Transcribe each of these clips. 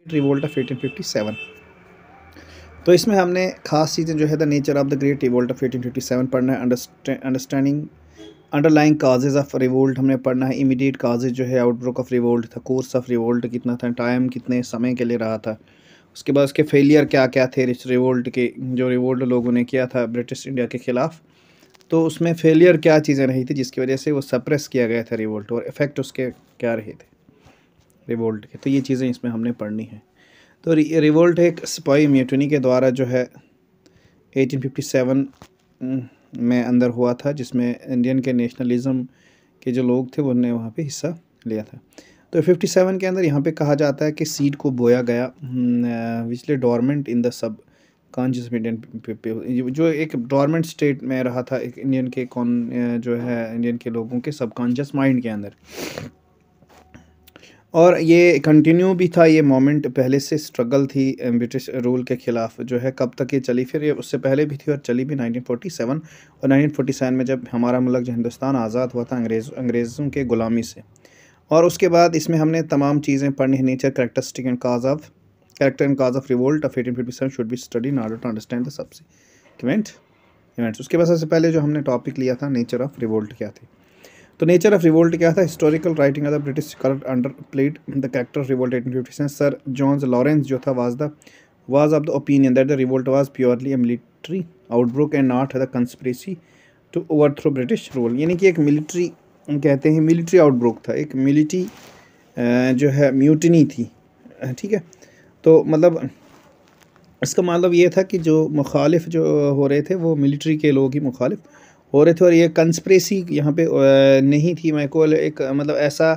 Revolt of 1857। तो इसमें हमने खास चीज़ें जो है the nature of the great revolt of 1857 पढ़ना है, understanding underlying causes of revolt हमने पढ़ना है, इमीडिएट काजेज़ जो है आउटब्रेक ऑफ रिवोल्ट था, कोर्स ऑफ रिवोल्ट कितना था, टाइम कितने समय के लिए रहा था, उसके बाद उसके फेलियर क्या क्या थे इस रिवोल्ट के, जो रिवोल्ट लोगों ने किया था ब्रिटिश इंडिया के ख़िलाफ़, तो उसमें फेलियर क्या चीज़ें रही थी जिसकी वजह से वो सप्रेस किया गया था रिवोल्ट, और इफ़ेक्ट उसके क्या रहे थे रिवोल्ट के। तो ये चीज़ें इसमें हमने पढ़नी है। तो रिवोल्ट एक सिपाही म्यूटनी के द्वारा जो है 1857 में अंदर हुआ था, जिसमें इंडियन के नेशनलिज्म के जो लोग थे उन्होंने वहाँ पे हिस्सा लिया था। तो 57 के अंदर यहाँ पे कहा जाता है कि सीड को बोया गया which dormant in the subconscious Indian people, जो एक डोरमेंट स्टेट में रहा था एक इंडियन के जो है इंडियन के लोगों के सबकॉन्शियस माइंड के अंदर, और ये कंटिन्यू भी था ये मोमेंट। पहले से स्ट्रगल थी ब्रिटिश रूल के ख़िलाफ़ जो है, कब तक ये चली, फिर ये उससे पहले भी थी और चली भी 1947, और 1947 में जब हमारा मुल्क जो हिंदुस्तान आज़ाद हुआ था अंग्रेज़ों के ग़ुलामी से। और उसके बाद इसमें हमने तमाम चीज़ें पढ़नी है, nature characteristic and character and cause of revolt of 1857 should be study in order to understand the subsequent events. उसके बाद सबसे पहले जो हमने टॉपिक लिया था नेचर ऑफ रिवोल्ट क्या थी। तो नेचर ऑफ रिवोल्ट क्या था, historical writing of the British scholar under played the character of revolt 1857। Sir John Lawrence जो था was of the opinion that the revolt was purely a military outbreak and not the conspiracy to overthrow British rule, यानी कि एक military कहते हैं, military outbreak था, एक military जो है म्यूटनी थी, ठीक है। तो मतलब इसका मतलब ये था कि जो मुखालिफ जो हो रहे थे वो मिलिट्री के लोग ही मुखालिफ हो रहे थे, और ये कंस्पिरेसी यहाँ पे नहीं थी, मैं को एक मतलब ऐसा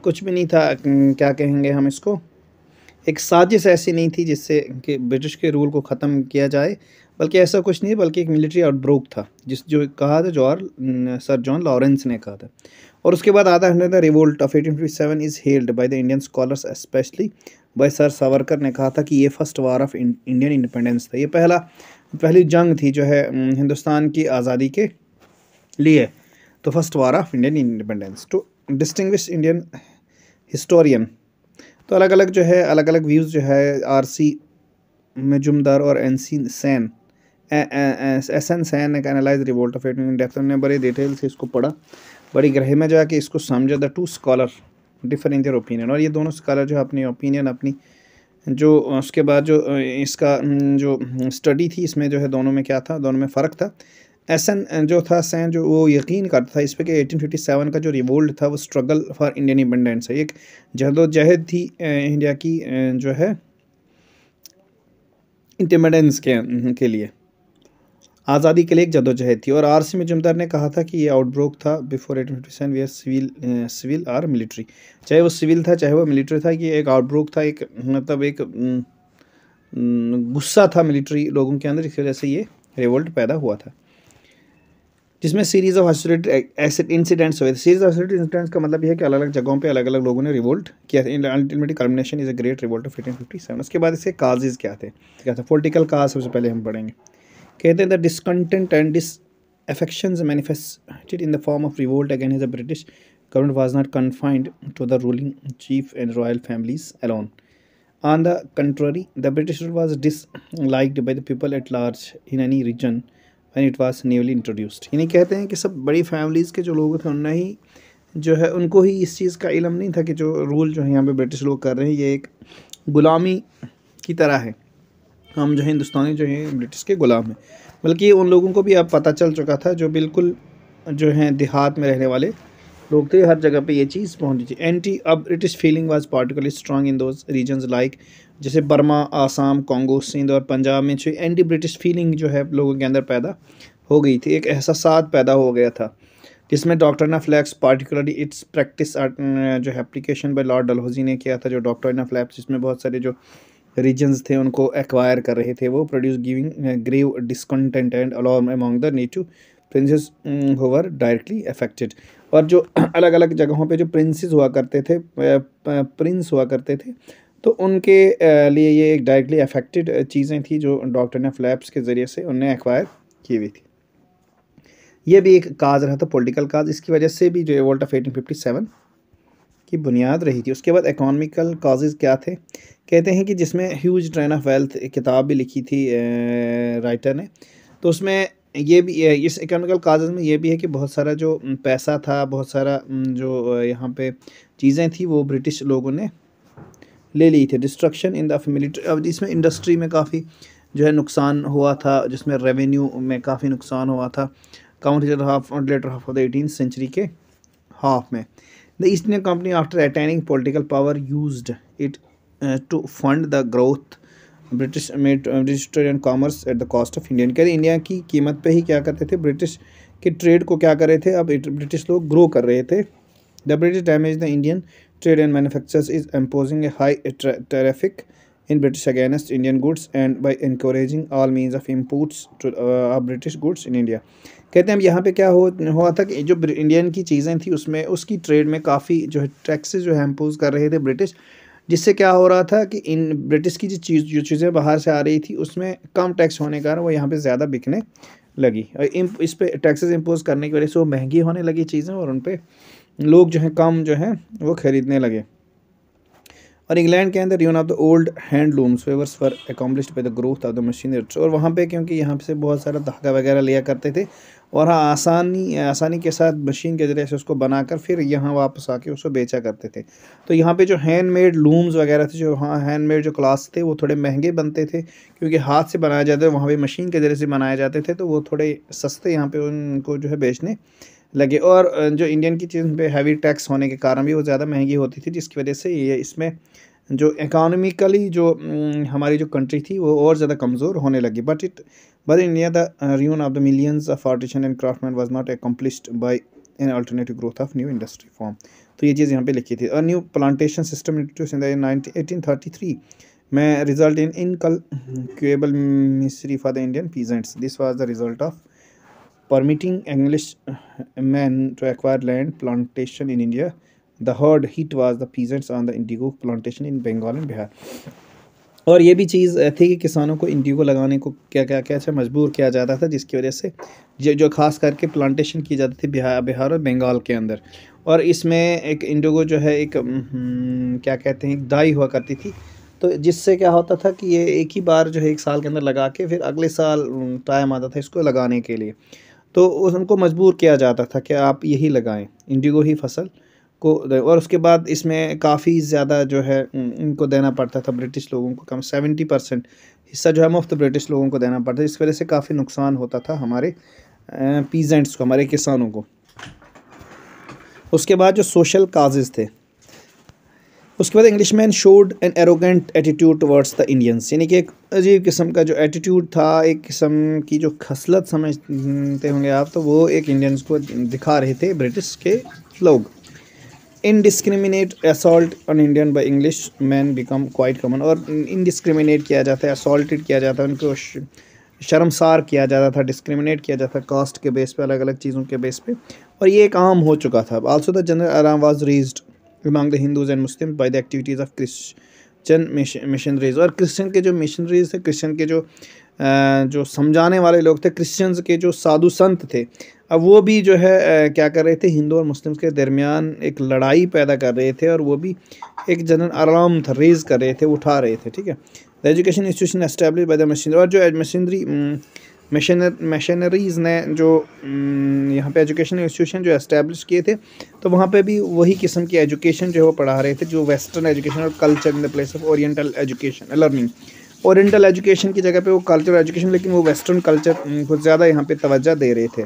कुछ भी नहीं था, क्या कहेंगे हम इसको, एक साजिश ऐसी नहीं थी जिससे कि ब्रिटिश के रूल को ख़त्म किया जाए, बल्कि ऐसा कुछ नहीं, बल्कि एक मिलिट्री आउटब्रेक था जो कहा था सर जॉन लॉरेंस ने कहा था। और उसके बाद आता है the revolt of 1857 is held by the Indian scholars specially by sir Savarkar ने कहा था कि ये first war of Indian independence था, ये पहली जंग थी जो है हिंदुस्तान की आज़ादी के लिए। तो first war of Indian independence to distinguish Indian historian, तो अलग अलग व्यूज़ जो है आरसी मजुमदार और SN सैन ने analyse revolt of 18 in depth, ने बड़े डिटेल से इसको पढ़ा, बड़ी गहराई में जाके इसको समझा। The two scholar differ in their opinion, और ये दोनों स्कॉलर जो अपनी ओपिनियन अपनी जो उसके बाद जो इसका जो स्टडी थी इसमें जो है दोनों में क्या था, दोनों में फ़र्क था। SN जो था सैन जो वो यकीन करता था इस पर कि 1857 का जो रिवोल्ट था वो स्ट्रगल फॉर इंडियन इंडिपेंडेंस है, एक जद्दोजहद थी इंडिया की जो है इंडिपेंडेंस के लिए, आज़ादी के लिए एक जद्दोजहद थी। और आरसी मजुमदार ने कहा था कि ये आउटब्रेक था बिफोर 1857 वेयर सिविल और मिलिट्री, चाहे वो सिविल था चाहे वो मिलिट्री था, कि एक आउटब्रेक था, एक मतलब एक गुस्सा था मिलिट्री लोगों के अंदर, इस वजह से ये रिवोल्ट पैदा हुआ था, जिसमें सीरीज ऑफ आइसोलेटेड इंसिडेंट्स हुए थे। सीरीज ऑफ आइसोलेटेड इंसिडेंट्स का मतलब यह है कि अलग अलग जगहों पे अलग अलग लोगों ने रिवोल्ट किया था। Ultimately culmination is a great revolt of 1857। उसके बाद इसके काजेज़ क्या थे, पॉलिटिकल काज सबसे पहले हम पढ़ेंगे। कहते हैं the discontent and disaffections manifested in the form of revolt against the British government was not confined to the ruling chief and royal families alone. On the contrary, the British rule was disliked by the people at large in any region when it was newly introduced। यानी कहते हैं कि सब बड़ी families के जो लोग थे उनने ही जो है उनको ही इस चीज़ का इल्म नहीं था कि जो रूल जो है यहाँ पे ब्रिटिश लोग कर रहे हैं ये एक ग़ुलामी की तरह है, हम जो है हिंदुस्तानी जो है ब्रिटिश के ग़ुलाम हैं, बल्कि उन लोगों को भी अब पता चल चुका था जो बिल्कुल जो है देहात में रहने वाले लोग थे, हर जगह पे ये चीज़ पहुंची थी। एंटी अब British feeling was particularly strong in those regions like जैसे बर्मा, आसाम, कॉन्गो, सिंध और पंजाब में जो एंटी ब्रिटिश फीलिंग जो है लोगों के अंदर पैदा हो गई थी, एक एहसास पैदा हो गया था, जिसमें doctor flaps particularly it's practice जो है एप्लीकेशन बाय लॉर्ड डलहौजी ने किया था, जो डॉक्टर फ्लैप्स जिसमें बहुत सारे जो रीजन्स थे उनको एक्वायर कर रहे थे, वो produce giving grave discontent and alarm among the native princes who were directly affected. और जो अलग अलग जगहों पे जो प्रिंसेस हुआ करते थे, प्रिंस हुआ करते थे, तो उनके लिए ये एक डायरेक्टली अफेक्टेड चीज़ें थी जो डॉक्टर फ्लैप्स के ज़रिए से उनने एक्वायर की हुई थी। ये भी एक काज रहा था, पॉलिटिकल काज, इसकी वजह से भी जो रिवोल्ट ऑफ 1857 की बुनियाद रही थी। उसके बाद इकोनॉमिकल काजेज़ क्या थे, कहते हैं कि जिसमें ह्यूज ट्रेन ऑफ वेल्थ किताब भी लिखी थी राइटर ने, तो उसमें ये भी इस इकोनॉमिकल काजेज़ में ये भी है कि बहुत सारा जो पैसा था, बहुत सारा जो यहाँ पे चीज़ें थी वो ब्रिटिश लोगों ने ले ली थी। डिस्ट्रक्शन इन द मिलिट्री, अब इसमें इंडस्ट्री में काफ़ी जो है नुकसान हुआ था, जिसमें रेवेन्यू में काफ़ी नुकसान हुआ था। Count later half of the 18th century के हाफ में the East India Company after attaining political power used it to fund the growth British made British trade and commerce at the cost of Indian. कहते India की कीमत पे ही क्या करते थे, British के ट्रेड को क्या कर रहे थे, अब ब्रिटिश लोग ग्रो कर रहे थे। The British damage the Indian trade and manufacturers is imposing a high tariff in British against Indian goods and by encouraging all means of imports to British goods in India। कहते हैं अब यहाँ पे क्या हुआ था कि जो इंडियन की चीज़ें थी उसमें उसकी ट्रेड में काफ़ी जो है टैक्सेस जो है इम्पोज कर रहे थे ब्रिटिश, जिससे क्या हो रहा था कि इन ब्रिटिश की जो चीज़ें बाहर से आ रही थी उसमें कम टैक्स होने के कारण वो यहाँ पे ज़्यादा बिकने लगी, और इस पे टैक्सेस इम्पोज करने की वजह से वो महंगी होने लगी चीज़ें और उन पे लोग जो हैं कम जो हैं वो ख़रीदने लगे। और इंग्लैंड के अंदर ruin of the old handlooms weavers for accomplished by the growth of the machinery, और वहाँ पे क्योंकि यहाँ से बहुत सारा धागा वगैरह लिया करते थे और हाँ आसानी के साथ मशीन के ज़रिए से उसको बनाकर फिर यहाँ वापस आके उसको बेचा करते थे। तो यहाँ पे जो हैंडमेड लूम्स वगैरह थे, जो हाँ हैंडमेड जो क्लास थे वो थोड़े महंगे बनते थे क्योंकि हाथ से बनाए जाते थे, वहाँ पे मशीन के ज़रिए से बनाए जाते थे, तो वो थोड़े सस्ते यहाँ पे उनको जो है बेचने लगे। और जो इंडियन की चीज़ पे हैवी टैक्स होने के कारण भी वो ज़्यादा महंगी होती थी, जिसकी वजह से ये इसमें जो इकोनॉमिकली जो हमारी जो कंट्री थी वो और ज़्यादा कमज़ोर होने लगी। But India the ruin of the millions of artisan and craftsman was not accomplished by an alternative growth of new industry form. तो ये चीज़ यहाँ पे लिखी थी। और new plantation system introduce in the 1833 में result in incalculable misery for the Indian peasants. This was the result of permitting English men to acquire land plantation in India. The hard hit was the peasants on the indigo plantation in Bengal and Bihar। और ये भी चीज़ थी कि किसानों को Indigo लगाने को क्या अच्छा मजबूर किया जाता था, जिसकी वजह से जो खास करके प्लांटेशन की जाती थी बिहार और बंगाल के अंदर। और इसमें एक इंडिगो जो है एक क्या कहते हैं एक डाई हुआ करती थी, तो जिससे क्या होता था कि ये एक ही बार जो है एक साल के अंदर लगा के फिर अगले साल टाइम आता था इसको लगाने के लिए, तो उनको मजबूर किया जाता था कि आप यही लगाएं इंडिगो ही फसल को। और उसके बाद इसमें काफ़ी ज़्यादा जो है इनको देना पड़ता था ब्रिटिश लोगों को, कम 70% हिस्सा जो है मुफ्त ब्रिटिश लोगों को देना पड़ता था। इस वजह से काफ़ी नुकसान होता था हमारे पीजेंट्स को, हमारे किसानों को। उसके बाद जो सोशल काजेज़ थे, उसके बाद Englishman showed an arrogant attitude towards the Indians, यानी कि एक अजीब किस्म का जो एटीट्यूड था, एक किस्म की जो खसलत समझते होंगे आप, तो वो एक इंडियंस को दिखा रहे थे ब्रिटिश के लोग। Indiscriminate assault on Indian by English man become quite common, और इनडिस्क्रिमिनेट किया जाता है, असॉल्टेड किया जाता है, उनको शर्मसार किया जाता था, डिस्क्रिमिनेट किया जाता था कास्ट के बेस पे, अलग अलग चीज़ों के बेस पे, और ये एक आम हो चुका था। Also the general alarm was raised among the Hindus and Muslims by the activities of Christian missionaries। और क्रिश्चियन के जो मिशनरीज थे, क्रिश्चियन के जो समझाने वाले लोग थे, क्रिश्चियंस के जो साधु संत थे, अब वो भी जो है क्या कर रहे थे, हिंदू और मुस्लिम्स के दरमियान एक लड़ाई पैदा कर रहे थे, और वो भी एक जनरल अलार्म था, रेज़ कर रहे थे, उठा रहे थे। ठीक है, the education institution establish by the machinery, और जो मशीनरी मशीनरीज़ ने जो यहाँ पे एजुकेशन इंस्टीट्यूशन जो एस्टैब्लिश किए थे, तो वहाँ पे भी वही किस्म की एजुकेशन जो है वो पढ़ा रहे थे, जो वेस्टर्न एजुकेशन और culture in the place of oriental education learning. Oriental education की जगह पे वो कल्चरल एजुकेशन, लेकिन वो वेस्टर्न कल्चर को ज़्यादा यहाँ पे तवज्जो दे रहे थे।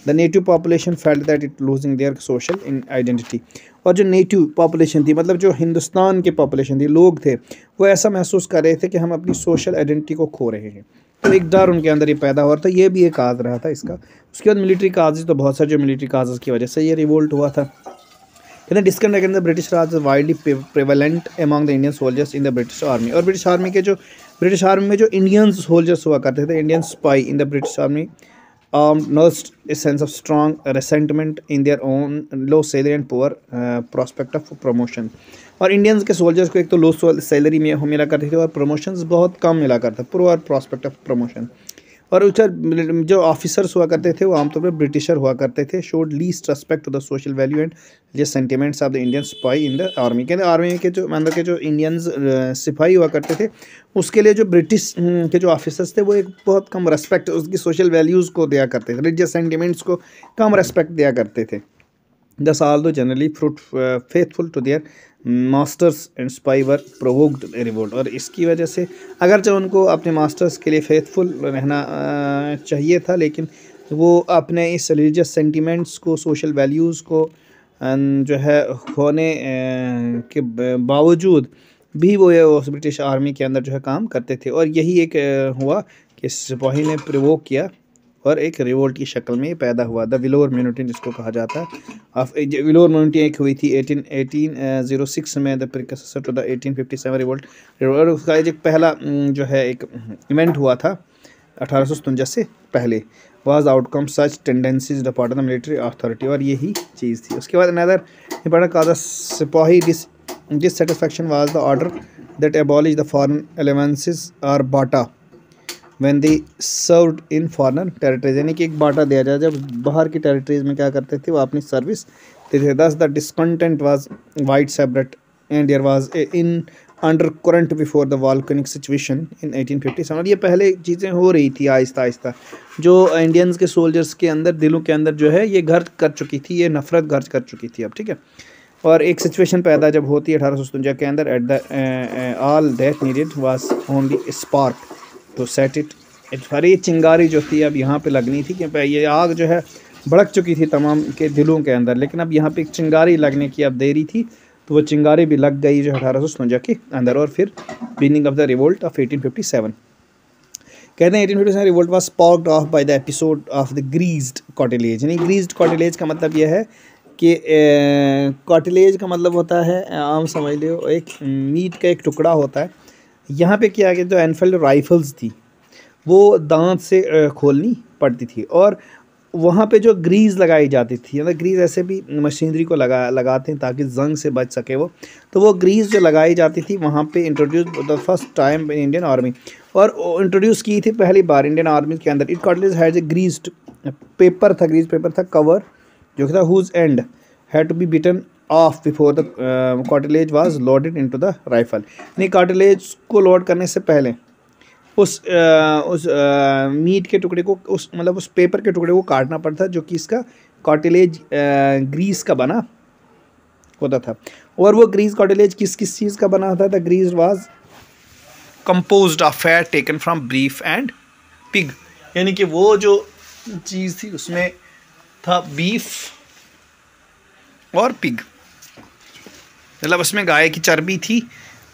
The native population felt that it losing their social in identity, और जो नेटिव पॉपुलेशन थी, मतलब जो हिंदुस्तान की पॉपुलेशन थी, लोग थे, वो ऐसा महसूस कर रहे थे कि हम अपनी सोशल आइडेंटिटी को खो रहे हैं। तो एक डर उनके अंदर ये पैदा हुआ था, ये भी एक काज रहा था इसका। उसके बाद मिलिट्री काजेज, तो बहुत सारे जो मिलिट्री काजेज की वजह से ये रिवोल्ट हुआ था। कहते हैं discontent against the British Raj widely prevalent among the Indian soldiers in the British army, और ब्रिटिश आर्मी में जो इंडियन सोल्जर्स हुआ करते थे, Indian spy in the British army nursed a sense of strong resentment in their own low salary and poor prospect of promotion। और Indians के soldiers को एक तो लो सैलरी में मिला करती थी और प्रमोशंस बहुत कम मिला करता, पुअर प्रॉस्पेक्ट ऑफ प्रमोशन। और उधर जो ऑफिसर्स हुआ करते थे वो आमतौर पर ब्रिटिशर हुआ करते थे। Showed least respect to the social value and जो sentiments of the Indian sipahi in the army. कहते आर्मी के जो अंदर के जो इंडियंस सिपाही हुआ करते थे उसके लिए जो ब्रिटिश के जो ऑफिसर्स थे वो एक बहुत कम रेस्पेक्ट उसकी सोशल वैल्यूज़ को दिया करते थे, रिलीजियस सेंटिमेंट्स को कम रेस्पेक्ट दिया करते थे। Thus, although generally faithful to their masters and spy were provoked revolt। और इसकी वजह से अगर जो उनको अपने मास्टर्स के लिए फेथफुल रहना चाहिए था, लेकिन वो अपने इस रिलीजियस सेंटिमेंट्स को, सोशल वैल्यूज़ को जो है होने के बावजूद भी वो उस ब्रिटिश आर्मी के अंदर जो है काम करते थे। और यही एक हुआ कि सिपाही ने प्रोवोक किया और एक रिवोल्ट की शक्ल में पैदा हुआ। द विलोर म्यूनिटी जिसको कहा जाता है। विलोर म्यूनिटी एक हुई थी 1806 में, the precursor to the 1857 revolt. और उसका एक पहला जो है एक इवेंट हुआ था 1857 से पहले। Was outcome such tendencies the part of the military authority. और यही चीज़ थी। उसके बाद अनदर इंपॉर्टेंट कहा द सिपाही dissatisfaction was the order that abolished the foreign allowances or bata when they served in foreign territories। यानी कि एक बाटा दिया जाए जब बाहर की टेरिटरीज में क्या करते थे वो अपनी सर्विस देते थे। Thus the discontent was widespread and there was a in undercurrent before the volcanic situation in 1857। और ये पहले चीज़ें हो रही थी आहिस्ता आहिस्ता, जो इंडियंस के सोल्जर्स के अंदर दिलों के अंदर जो है ये घर कर चुकी थी, ये नफरत घर कर चुकी थी अब, ठीक है। और एक सिचुएशन पैदा जब होती है 1857 के अंदर, at the all that needed was only spark to set it. हर ये चिंगारी जो थी अब यहाँ पे लगनी थी, क्योंकि ये आग जो है भड़क चुकी थी तमाम के दिलों के अंदर, लेकिन अब यहाँ पे एक चिंगारी लगने की अब देरी थी, तो वो चिंगारी भी लग गई जो 1857 के अंदर। और फिर beginning of the revolt of 1857। कहते हैं 1857 revolt was sparked off by the episode of the greased cartridge. यानी ग्रीज्ड कॉटिलेज का मतलब यह है कि कॉटिलेज का मतलब होता है, आम समझ लो, एक मीट का एक टुकड़ा होता है। यहाँ पे क्या है, जो एनफील्ड राइफल्स थी वो दांत से खोलनी पड़ती थी, और वहाँ पे जो ग्रीस लगाई जाती थी, मतलब ग्रीस ऐसे भी मशीनरी को लगाते हैं ताकि जंग से बच सके वो, तो वो ग्रीस जो लगाई जाती थी वहाँ पे introduce the first time in Indian army, और इंट्रोड्यूस की थी पहली बार इंडियन आर्मी के अंदर। It cartridge has a greased paper था, ग्रीस पेपर था कवर जो था, whose end had to be bitten off before the cartridge was loaded into the rifle. यानी कॉटिलेज को लोड करने से पहले उस मीट के टुकड़े को, उस मतलब उस पेपर के टुकड़े को काटना पड़ता, जो कि इसका कॉटिलेज ग्रीस का बना होता था। और वो ग्रीस कॉटिलेज किस किस चीज़ का बना होता था? The grease was composed of fat taken from beef and pig. यानी कि वो जो चीज़ थी उसमें था बीफ और पिग, मतलब उसमें गाय की चर्बी थी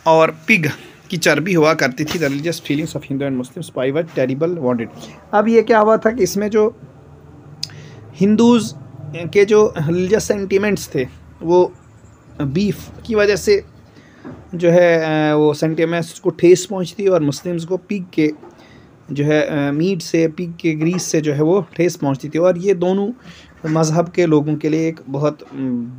और पिग की चर्बी हुआ करती थी। The religious feelings of Hindu and Muslim spy were terrible wanted. अब ये क्या हुआ था कि इसमें जो हिंदूज़ के जो रिलीजियस सेंटिमेंट्स थे वो बीफ की वजह से जो है वो सेंटिमेंट्स को ठेस पहुंचती, और मुस्लिम्स को पिग के जो है मीट से, पिग के ग्रीस से जो है वो ठेस पहुंचती थी। और ये दोनों मज़हब के लोगों के लिए एक बहुत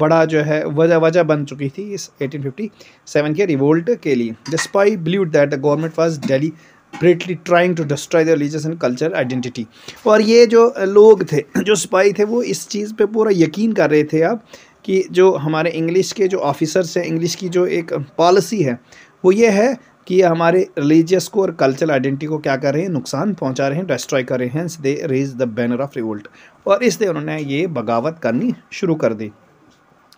बड़ा जो है वजह बन चुकी थी इस 1857 के रिवोल्ट के लिए। The spy believed that the government was deliberately trying to destroy the religious and culture identity. और ये जो लोग थे, जो स्पाई थे, वो इस चीज़ पे पूरा यकीन कर रहे थे अब कि जो हमारे इंग्लिश के जो ऑफिसर्स हैं, इंग्लिश की जो एक पॉलिसी है वो ये है कि हमारे रिलीजियस को और कल्चरल आइडेंटिटी को क्या कर रहे हैं, नुकसान पहुंचा रहे हैं, डिस्ट्रॉय कर रहे हैं। They raise the banner of revolt, और इसलिए उन्होंने ये बगावत करनी शुरू कर दी।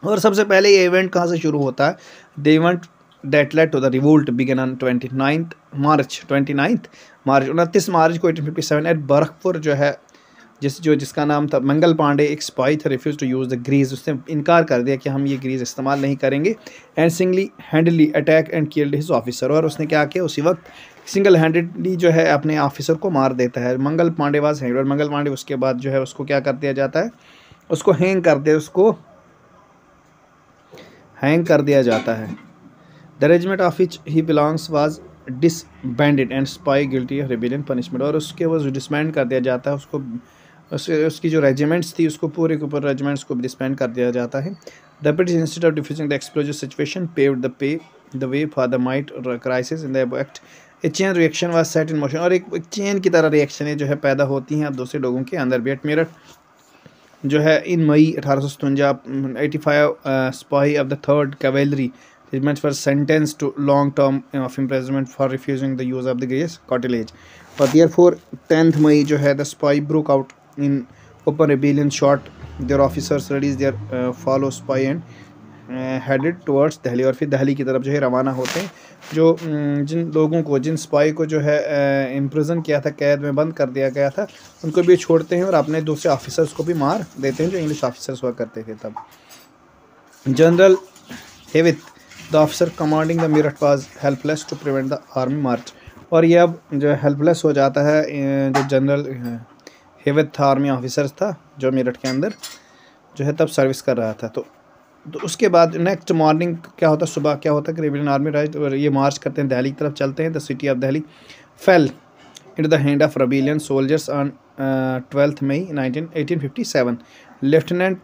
और सबसे पहले ये इवेंट कहाँ से शुरू होता है? The event that led to the revolt began on 29 March 29 March को 1857 एट बरखपुर, जो है जिसका नाम था मंगल पांडे, एक स्पाई था, refuse to use the grease. उसने इनकार कर दिया कि हम ये ग्रीस इस्तेमाल नहीं करेंगे। And singly handedly attack and killed his officer, और उसने क्या किया, उसी वक्त सिंगल हैंडेडली जो है अपने ऑफिसर को मार देता है। मंगल पांडे वाज हैंग, और मंगल पांडे उसके बाद जो है उसको क्या कर दिया जाता है, उसको हैंग कर दिया जाता है। The regiment of which he belongs was disbanded and spy guilty of rebellion punishment, और उसके वो डिसबैंड कर दिया जाता है, उसकी जो रेजिमेंट्स थी उसको पूरे के ऊपर रेजिमेंट्स को डिसबैंड कर दिया जाता है। The British institute of diffusing the explosive situation paved the way for the might crisis in the act a chain reaction was set in motion, और एक चेन की तरह रिएक्शनें जो है पैदा होती हैं अब दूसरे लोगों के अंदर भी। एट मेरठ जो है इन मई 1857 85 spy of the 3rd cavalry regiments were sentenced to long term of imprisonment for refusing the use of the gas cartilage. But therefore 10th May जो है the spy broke out in open rebellion, shot their officers, released their follow spy and headed towards Delhi, और फिर दिल्ली की तरफ जो है रवाना होते हैं। जो जिन लोगों को, जिन स्पाई को जो है इम्प्रिजन किया था, कैद में बंद कर दिया गया था, उनको भी छोड़ते हैं और अपने दूसरे ऑफिसर्स को भी मार देते हैं जो इंग्लिश ऑफिसर्स हुआ करते थे तब। General Hewitt the officer commanding the Meerut was helpless to prevent the army march, और ये अब जो हेल्पलेस हो जाता है। जो जनरल हेविथ था, आर्मी ऑफिसर था जो मेरठ के अंदर जो है तब सर्विस कर रहा था। तो उसके बाद नेक्स्ट मॉर्निंग क्या होता है, सुबह क्या होता है कि रेबिलियन आर्मी राइज और ये मार्च करते हैं, दिल्ली की तरफ चलते हैं। The city of Delhi fell into the hand of rebellion soldiers on 12 May 1857। Lieutenant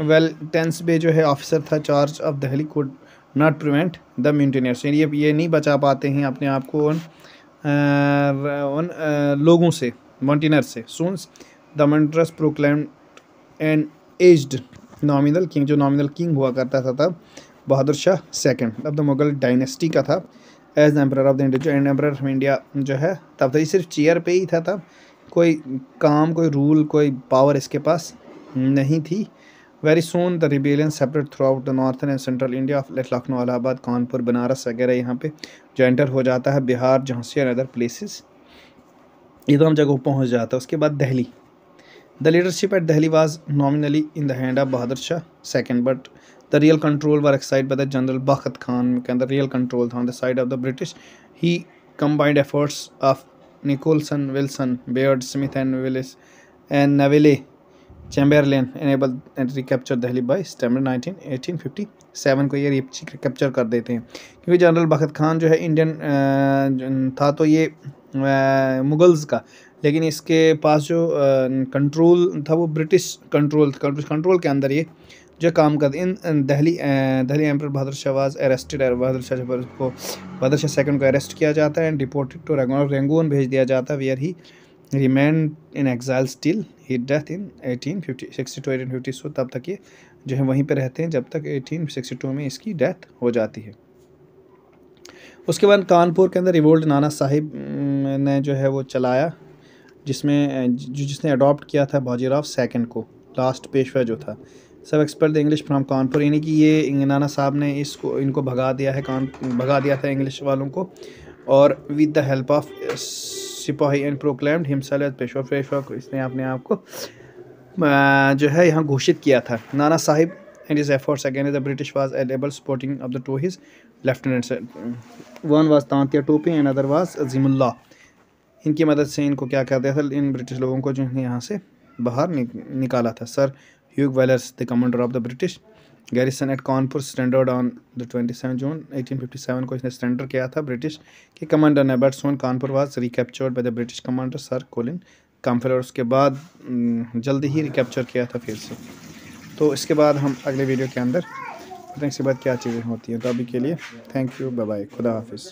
वेल्टेंसबे जो है ऑफिसर था charge of Delhi could not prevent the mutineers, ये नहीं बचा पाते हैं अपने आप को उन लोगों से, मॉन्टिनर से। Soon the mutineers proclaimed an aged nominal king, जो नॉमिनल किंग हुआ करता था तब Bahadur Shah second of the Mughal dynasty का था, as emperor of the India, जो एम्परर ऑफ इंडिया जो है तब तो ये सिर्फ चेयर पे ही था तब, कोई काम, कोई रूल, कोई पावर इसके पास नहीं थी। Very soon the rebellion separate through out the northern and central India, Lucknow, Allahabad, Kanpur, Banaras वगैरह यहाँ पे जो एंटर हो जाता है, बिहार, झांसी और अदर प्लेसेस, ये तमाम जगहों पहुँच जाता है। उसके बाद Delhi, the leadership at Delhi was nominally in the hand of Bahadur Shah second, but the real control were exercised by the general Bakht Khan के अंदर रियल कंट्रोल था on the side of the British. He combined efforts of Nicholson, Wilson, Baird, Smith and Willis and Neville Chamberlain enable and recapture Delhi by September 1857 को ये recapture कर देते हैं। क्योंकि general Bakht Khan जो है इंडियन था, तो ये मुगल्स का, लेकिन इसके पास जो कंट्रोल था वो ब्रिटिश कंट्रोल था। कंट्रोल के अंदर ये जो काम करते in Delhi emperor Bahadur Shah was arrested, Bahadur Shah second को अरेस्ट किया जाता है एंड डिपोर्टेड टू रंगून भेज दिया जाता है, where he remained in exile still he death in 1862 तब तक ये जो है वहीं पे रहते हैं जब तक 1862 में इसकी डेथ हो जाती है। उसके बाद कानपुर के अंदर रिवोल्ट नाना साहिब ने जो है वो चलाया, जिसने अडॉप्ट किया था बाजीराव सेकंड को, लास्ट पेशवा जो था। सब expel the English from Kanpur, यानी कि ये नाना साहब ने इनको भगा दिया था इंग्लिश वालों को, और with the help of sipahi and proclaimed himself as Peshwa को इसने अपने आप को जो है यहाँ घोषित किया था। Nana Sahib and his efforts against the British was able supporting of the two his lieutenants, one was Tantia टोपी एंड अदर वाज अजीमुल्लाह। इनकी मदद से इनको क्या कर दिया था, इन ब्रिटिश लोगों को जो है यहाँ से बाहर निकाला था। Sir Hugh Wheelers the commander of the British garrison at Kanpur standard on the 27 June 1857 को इसने सरेंडर किया था ब्रिटिश के कमांडर ने, but soon Kanpur was recaptured by the British commander sir Colin Campbell, और उसके बाद जल्दी ही रिकैप्चर किया था फिर से। तो इसके बाद हम अगले वीडियो के अंदर इसके बाद क्या चीज़ें होती हैं। तो अभी के लिए थैंक यू, बाय बाय, खुदा हाफिज़।